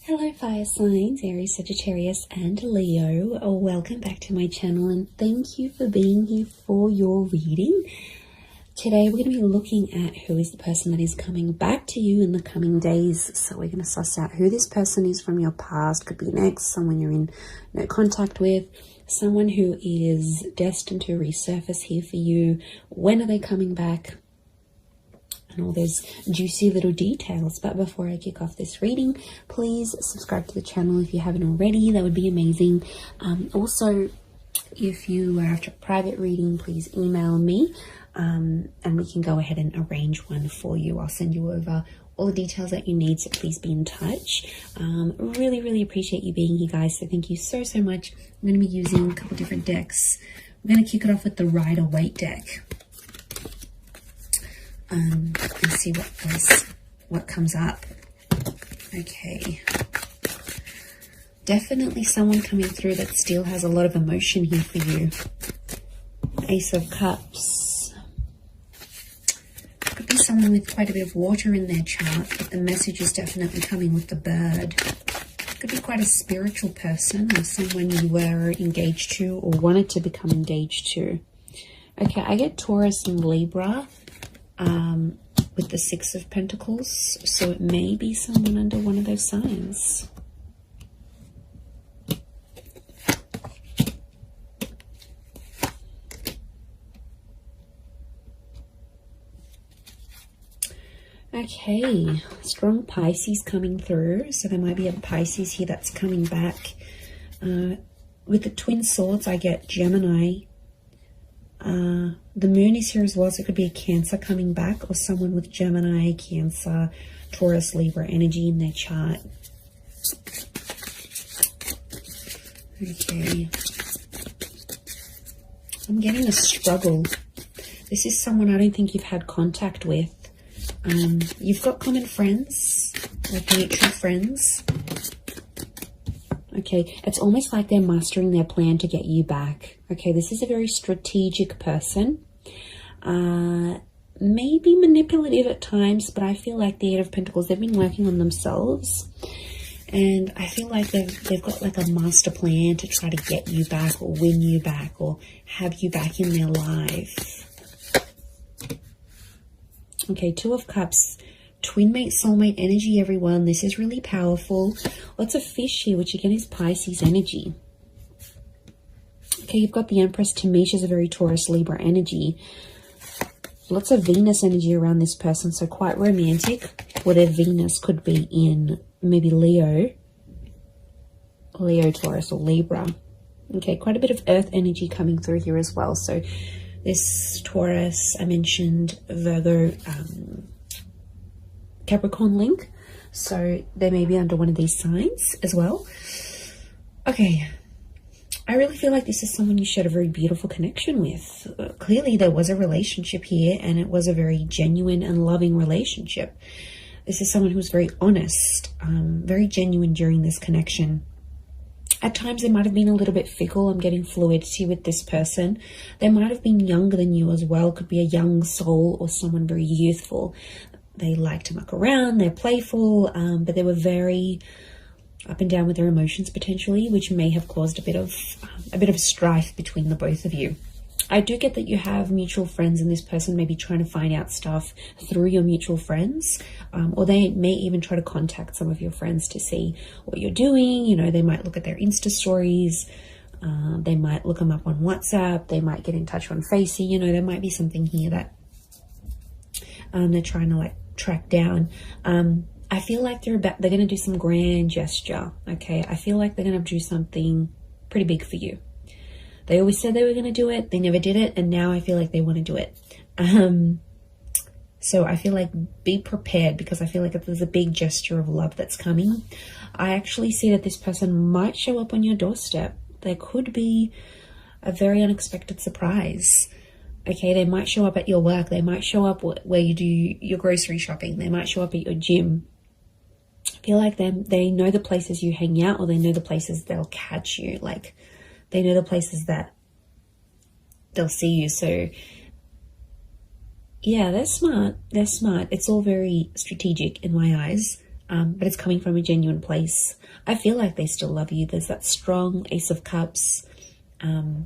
Hello fire signs, Aries, Sagittarius and Leo. Welcome back to my channel and thank you for being here for your reading. Today we're going to be looking at who is the person that is coming back to you in the coming days. So we're going to suss out who this person is from your past. Could be an ex, someone you're in no contact with, someone who is destined to resurface here for you. When are they coming back? And all those juicy little details. But before I kick off this reading, please subscribe to the channel if you haven't already. That would be amazing. Also, if you are after a private reading, please email me and we can go ahead and arrange one for you. I'll send you over all the details that you need, so please be in touch. Really appreciate you being here, guys, so thank you so much. I'm going to be using a couple different decks. We're going to kick it off with the Rider-Waite deck. And see what comes up. Okay. Definitely someone coming through that still has a lot of emotion here for you. Ace of Cups. Could be someone with quite a bit of water in their chart, but the message is definitely coming with the bird. Could be quite a spiritual person or someone you were engaged to or wanted to become engaged to. Okay, I get Taurus and Libra. With the Six of Pentacles, so it may be someone under one of those signs. Okay, strong Pisces coming through, so there might be a Pisces here that's coming back. With the Twin Swords, I get Gemini. The moon is here as well, so it could be a Cancer coming back or someone with Gemini, Cancer, Taurus, Libra energy in their chart. Okay. I'm getting a struggle. This is someone I don't think you've had contact with. You've got common friends, like mutual friends. Okay, it's almost like they're mastering their plan to get you back. Okay, this is a very strategic person. Maybe manipulative at times, but I feel like the Eight of Pentacles, they've been working on themselves. And I feel like they've got like a master plan to try to get you back or win you back or have you back in their life. Okay, Two of Cups. Twin mate, soulmate energy, everyone. This is really powerful. Lots of fish here, which again is Pisces energy. Okay, you've got the Empress. To me, she's a very Taurus, Libra energy. Lots of Venus energy around this person, so quite romantic. Or their Venus could be in maybe Leo, Taurus, or Libra. Okay, quite a bit of Earth energy coming through here as well. So this Taurus, I mentioned Virgo, Capricorn link, so they may be under one of these signs as well. Okay, I really feel like this is someone you shared a very beautiful connection with. Clearly there was a relationship here and it was a very genuine and loving relationship. This is someone who was very honest, very genuine during this connection. At times they might have been a little bit fickle. I'm getting fluidity with this person. They might have been younger than you as well. Could be a young soul or someone very youthful. They like to muck around, they're playful, but they were very up and down with their emotions potentially, which may have caused a bit of strife between the both of you. I do get that you have mutual friends and this person may be trying to find out stuff through your mutual friends, or they may even try to contact some of your friends to see what you're doing. You know, they might look at their Insta stories, they might look them up on WhatsApp, they might get in touch on Facey. You know, there might be something here that they're trying to like track down. I feel like they're going to do some grand gesture. Okay, I feel like they're going to do something pretty big for you. They always said they were going to do it, they never did it, and now I feel like they want to do it. So I feel like be prepared, because I feel like if there's a big gesture of love that's coming, I actually see that this person might show up on your doorstep. There could be a very unexpected surprise. Okay, they might show up at your work. They might show up where you do your grocery shopping. They might show up at your gym. I feel like they know the places you hang out, or they know the places they'll catch you. Like, they know the places that they'll see you. So, yeah, they're smart. They're smart. It's all very strategic in my eyes. but it's coming from a genuine place. I feel like they still love you. There's that strong Ace of Cups. But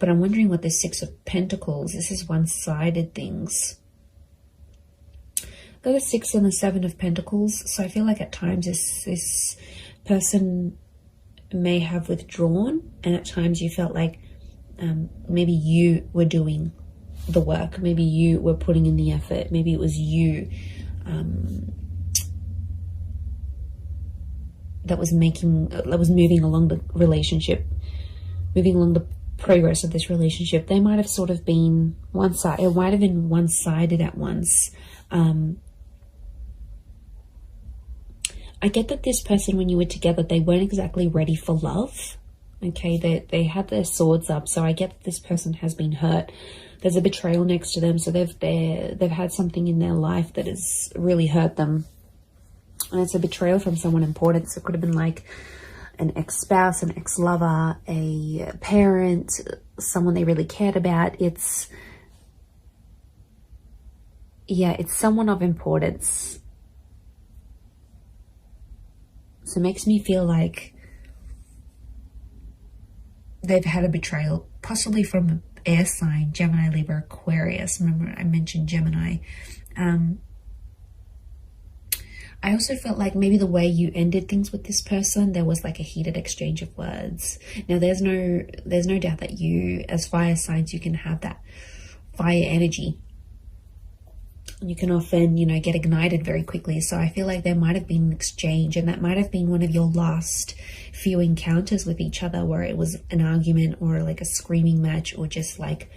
I'm wondering what the Six of Pentacles, this is one-sided things. Got the Six and the Seven of Pentacles. So I feel like at times this person may have withdrawn, and at times you felt like maybe you were doing the work. Maybe you were putting in the effort. Maybe it was you that was moving along the relationship, moving along the progress of this relationship. They might have sort of been one-sided. It might have been one-sided at once. I get that this person, when you were together, they weren't exactly ready for love. Okay, they had their swords up, so I get that this person has been hurt. There's a betrayal next to them, so they've had something in their life that has really hurt them, and it's a betrayal from someone important. So it could have been like an ex-spouse, an ex-lover, a parent, someone they really cared about. It's someone of importance. So it makes me feel like they've had a betrayal, possibly from an air sign, Gemini, Libra, Aquarius. Remember I mentioned Gemini. I also felt like maybe the way you ended things with this person, there was like a heated exchange of words. Now there's no doubt that you, as fire signs, you can have that fire energy. You can often, get ignited very quickly. So I feel like there might have been an exchange, and that might have been one of your last few encounters with each other, where it was an argument or like a screaming match, or just like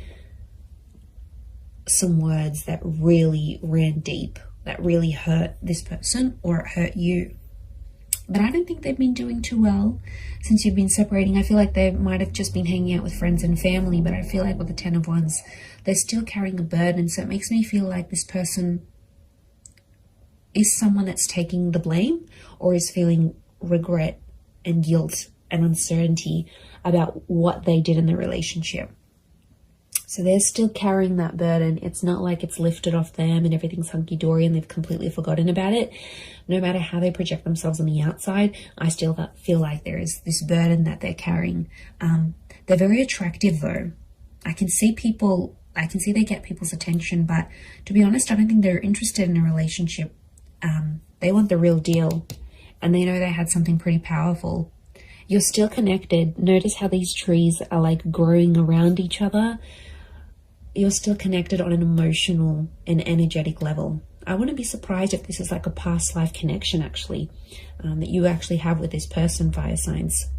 some words that really ran deep, that really hurt this person, or it hurt you. But I don't think they've been doing too well since you've been separating. I feel like they might have just been hanging out with friends and family, but I feel like with the Ten of Wands, they're still carrying a burden. So it makes me feel like this person is someone that's taking the blame, or is feeling regret and guilt and uncertainty about what they did in the relationship. So they're still carrying that burden. It's not like it's lifted off them and everything's hunky-dory and they've completely forgotten about it. No matter how they project themselves on the outside, I still feel like there is this burden that they're carrying. They're very attractive though. I can see they get people's attention, but to be honest, I don't think they're interested in a relationship. They want the real deal, and they know they had something pretty powerful. You're still connected. Notice how these trees are like growing around each other. You're still connected on an emotional and energetic level. I wouldn't be surprised if this is like a past life connection actually, that you actually have with this person, fire signs.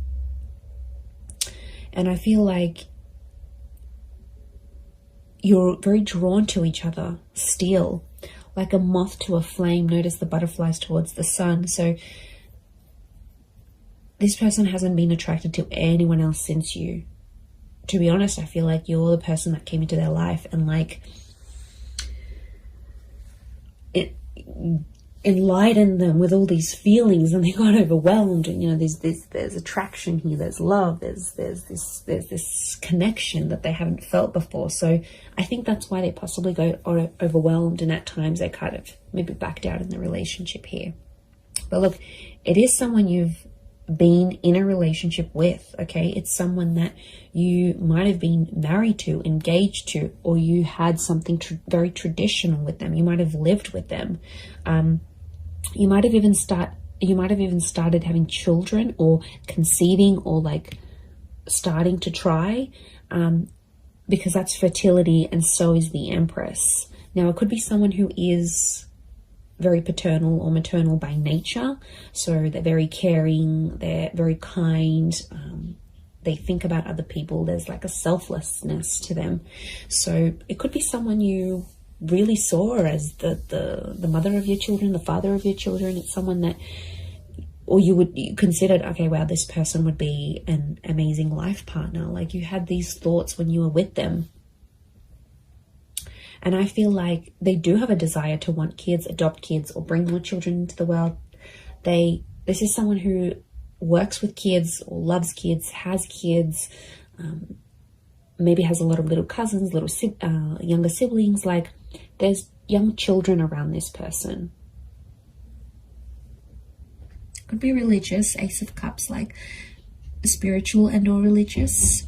And I feel like you're very drawn to each other still, like a moth to a flame. Notice the butterflies towards the sun. So this person hasn't been attracted to anyone else since you. To be honest, I feel like you're the person that came into their life and like it enlightened them with all these feelings, and they got overwhelmed. And there's attraction here, there's love, there's this connection that they haven't felt before. So I think that's why they possibly got overwhelmed, and at times they kind of maybe backed out in the relationship here. But look, it is someone you've been in a relationship with. Okay, it's someone that you might have been married to, engaged to, or you had something very traditional with them. You might have lived with them. You might have even started having children, or conceiving, or like starting to try, because that's fertility, and so is the Empress. Now it could be someone who is very paternal or maternal by nature. So they're very caring, they're very kind, they think about other people. There's like a selflessness to them. So it could be someone you really saw as the mother of your children, the father of your children. It's someone that, or you considered, okay, wow, this person would be an amazing life partner. Like you had these thoughts when you were with them. And I feel like they do have a desire to want kids, adopt kids, or bring more children into the world. This is someone who works with kids, or loves kids, has kids, maybe has a lot of little cousins, younger siblings. Like there's young children around this person. Could be religious, Ace of Cups, like spiritual and or religious.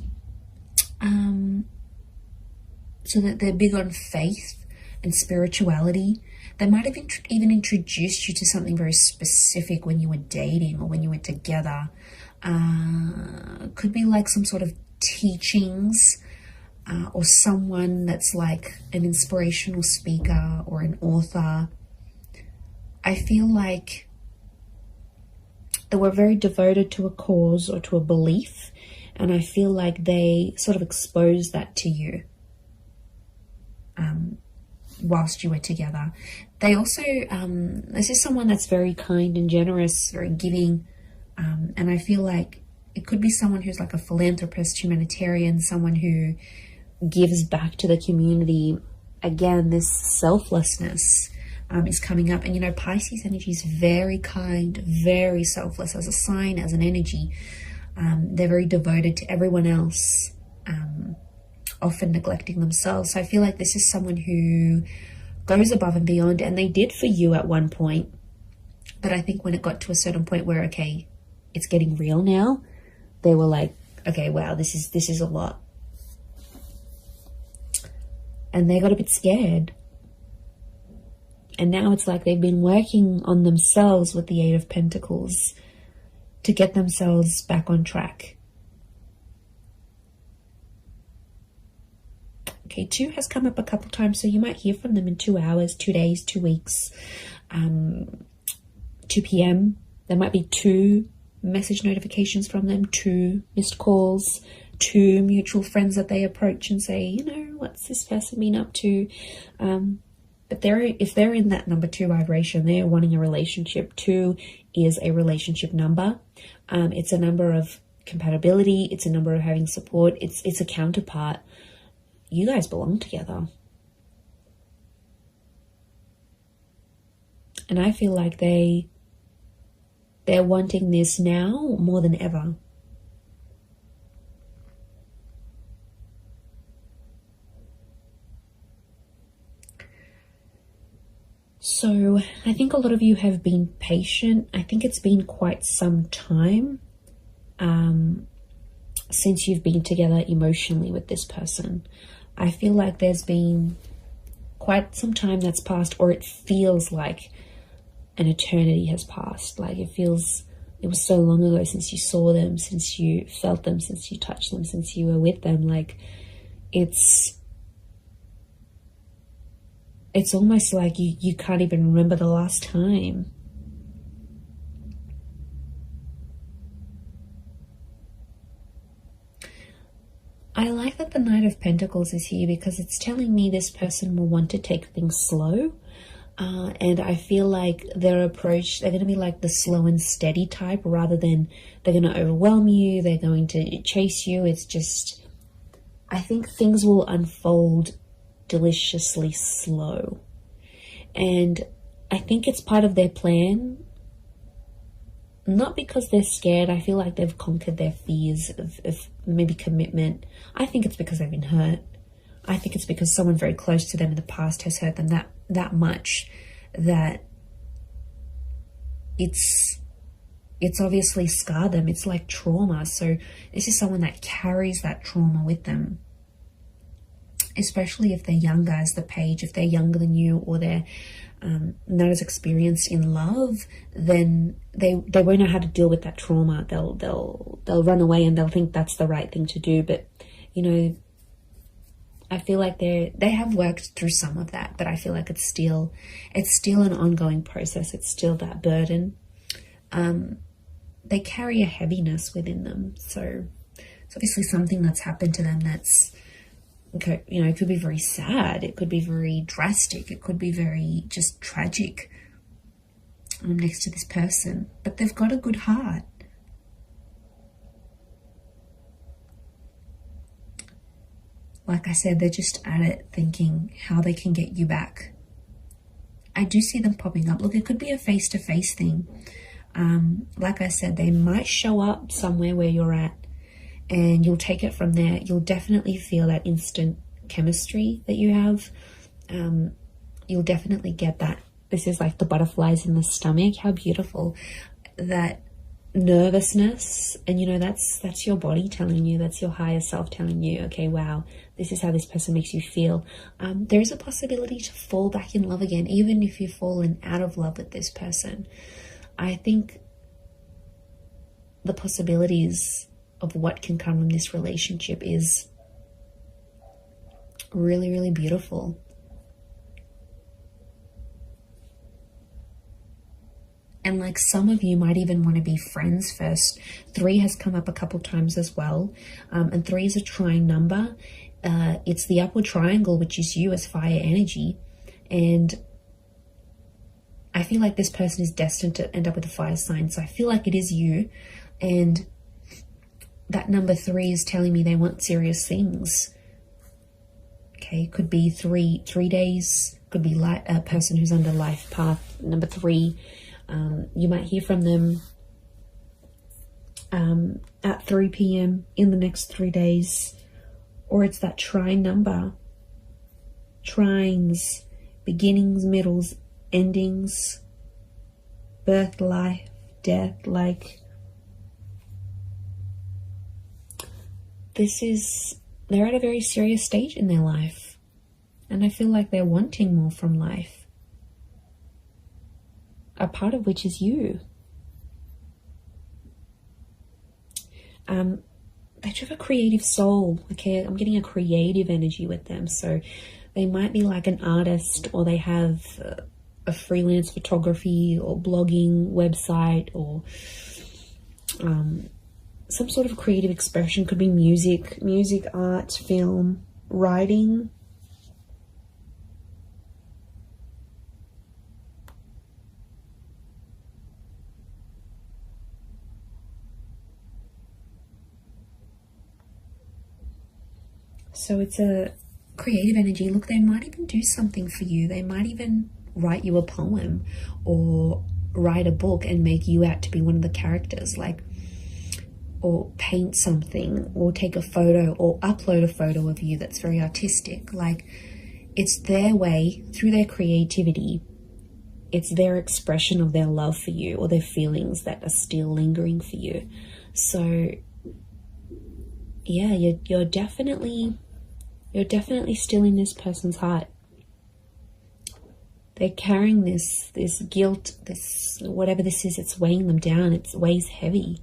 So that they're big on faith and spirituality. They might have even introduced you to something very specific when you were dating or when you were together. Could be like some sort of teachings, or someone that's like an inspirational speaker or an author. I feel like they were very devoted to a cause or to a belief, and I feel like they sort of exposed that to you whilst you were together. They also, this is someone that's very kind and generous, very giving, and I feel like it could be someone who's like a philanthropist, humanitarian, someone who gives back to the community. Again, this selflessness is coming up. And, you know, Pisces energy is very kind, very selfless as a sign, as an energy. They're very devoted to everyone else, often neglecting themselves. So I feel like this is someone who goes above and beyond, and they did for you at one point. But I think when it got to a certain point where, okay, it's getting real now, they were like, okay, wow, this is a lot. And they got a bit scared. And now it's like they've been working on themselves with the Eight of Pentacles to get themselves back on track. Okay, 2 has come up a couple times, so you might hear from them in 2 hours, 2 days, 2 weeks, 2 p.m. There might be 2 message notifications from them, 2 missed calls, 2 mutual friends that they approach and say, you know, what's this person been up to? But if they're in that number 2 vibration, they're wanting a relationship. 2 is a relationship number. It's a number of compatibility. It's a number of having support. It's a counterpart. You guys belong together. And I feel like they're wanting this now more than ever. So I think a lot of you have been patient. I think it's been quite some time since you've been together emotionally with this person. I feel like there's been quite some time that's passed, or it feels like an eternity has passed. Like it was so long ago since you saw them, since you felt them, since you touched them, since you were with them. Like it's almost like you can't even remember the last time. I like that the Knight of Pentacles is here because it's telling me this person will want to take things slow. And I feel like their approach, they're going to be like the slow and steady type rather than they're going to overwhelm you, they're going to chase you. It's just, I think things will unfold deliciously slow. And I think it's part of their plan, not because they're scared. I feel like they've conquered their fears of maybe commitment. I think it's because they've been hurt. I think it's because someone very close to them in the past has hurt them that much that it's obviously scarred them. It's like trauma. So this is someone that carries that trauma with them, especially if they're younger as the Page. If they're younger than you, or they're not as experienced in love, then they won't know how to deal with that trauma. They'll run away and they'll think that's the right thing to do. But you know, I feel like they have worked through some of that, but I feel like it's still an ongoing process. It's still that burden. They carry a heaviness within them. So it's obviously something that's happened to them that's, you know, it could be very sad. It could be very drastic. It could be very just tragic next to this person. But they've got a good heart. Like I said, they're just at it thinking how they can get you back. I do see them popping up. Look, it could be a face-to-face thing. Like I said, they might show up somewhere where you're at and you'll take it from there. You'll definitely feel that instant chemistry that you have. you'll definitely get that. This is like the butterflies in the stomach. How beautiful. That nervousness, and you know, that's your body telling you, that's your higher self telling you, okay, wow, this is how this person makes you feel. There is a possibility to fall back in love again, even if you've fallen out of love with this person. I think the possibilities of what can come from this relationship is really, really beautiful. And like some of you might even want to be friends first. 3 has come up a couple times as well. And 3 is a trine number. It's the upward triangle, which is you as fire energy. And I feel like this person is destined to end up with a fire sign. So I feel like it is you. And that number 3 is telling me they want serious things. Okay, could be three days. Could be a person who's under life path number 3. You might hear from them at 3 p.m. in the next 3 days, or it's that trine number. Trines, beginnings, middles, endings, birth, life, death. Like, they're at a very serious stage in their life, and I feel like they're wanting more from life. A part of which is you. They have a creative soul. Okay, I'm getting a creative energy with them. So they might be like an artist, or they have a freelance photography or blogging website, or some sort of creative expression. Could be music, art, film, writing. So it's a creative energy. Look, they might even do something for you. They might even write you a poem or write a book and make you out to be one of the characters, like, or paint something, or take a photo, or upload a photo of you that's very artistic. Like, it's their way, through their creativity, it's their expression of their love for you, or their feelings that are still lingering for you. So yeah, you're definitely still in this person's heart. They're carrying this guilt, this whatever this is, it's weighing them down. It weighs heavy.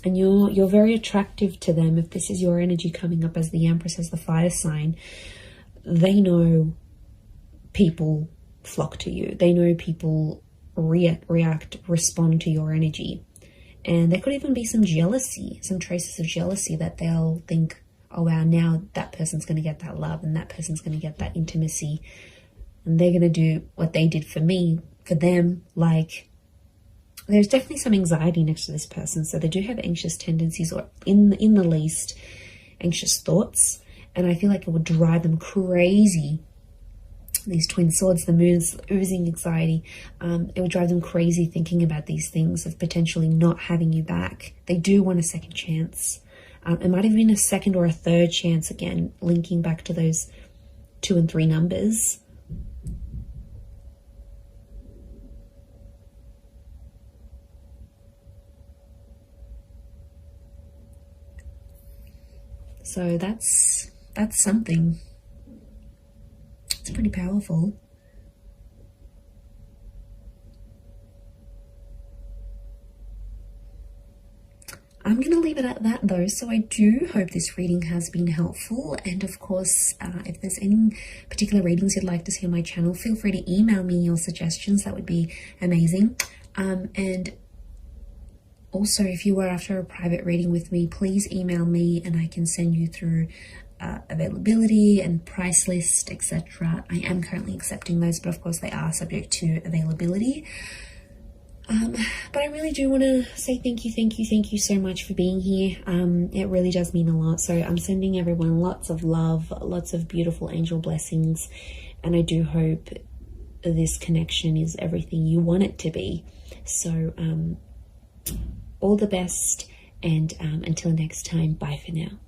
And you're very attractive to them. If this is your energy coming up as the Empress, as the fire sign, they know people flock to you. They know people react, respond to your energy. And there could even be some jealousy, some traces of jealousy, that they'll think, oh wow, now that person's going to get that love, and that person's going to get that intimacy, and they're going to do what they did for me, for them. Like, there's definitely some anxiety next to this person. So they do have anxious tendencies, or in the least anxious thoughts. And I feel like it would drive them crazy. These twin swords, the moon's oozing anxiety. It would drive them crazy thinking about these things of potentially not having you back. They do want a second chance. It might have been a second or a third chance, again, linking back to those 2 and 3 numbers. So that's something. It's pretty powerful. I'm going to leave it at that though. So I do hope this reading has been helpful. And of course, if there's any particular readings you'd like to see on my channel, feel free to email me your suggestions. That would be amazing. And also, if you were after a private reading with me, please email me and I can send you through availability and price list, etc. I am currently accepting those, but of course they are subject to availability. But I really do want to say thank you so much for being here. It really does mean a lot. So I'm sending everyone lots of love, lots of beautiful angel blessings, and I do hope this connection is everything you want it to be. So all the best, And until next time, bye for now.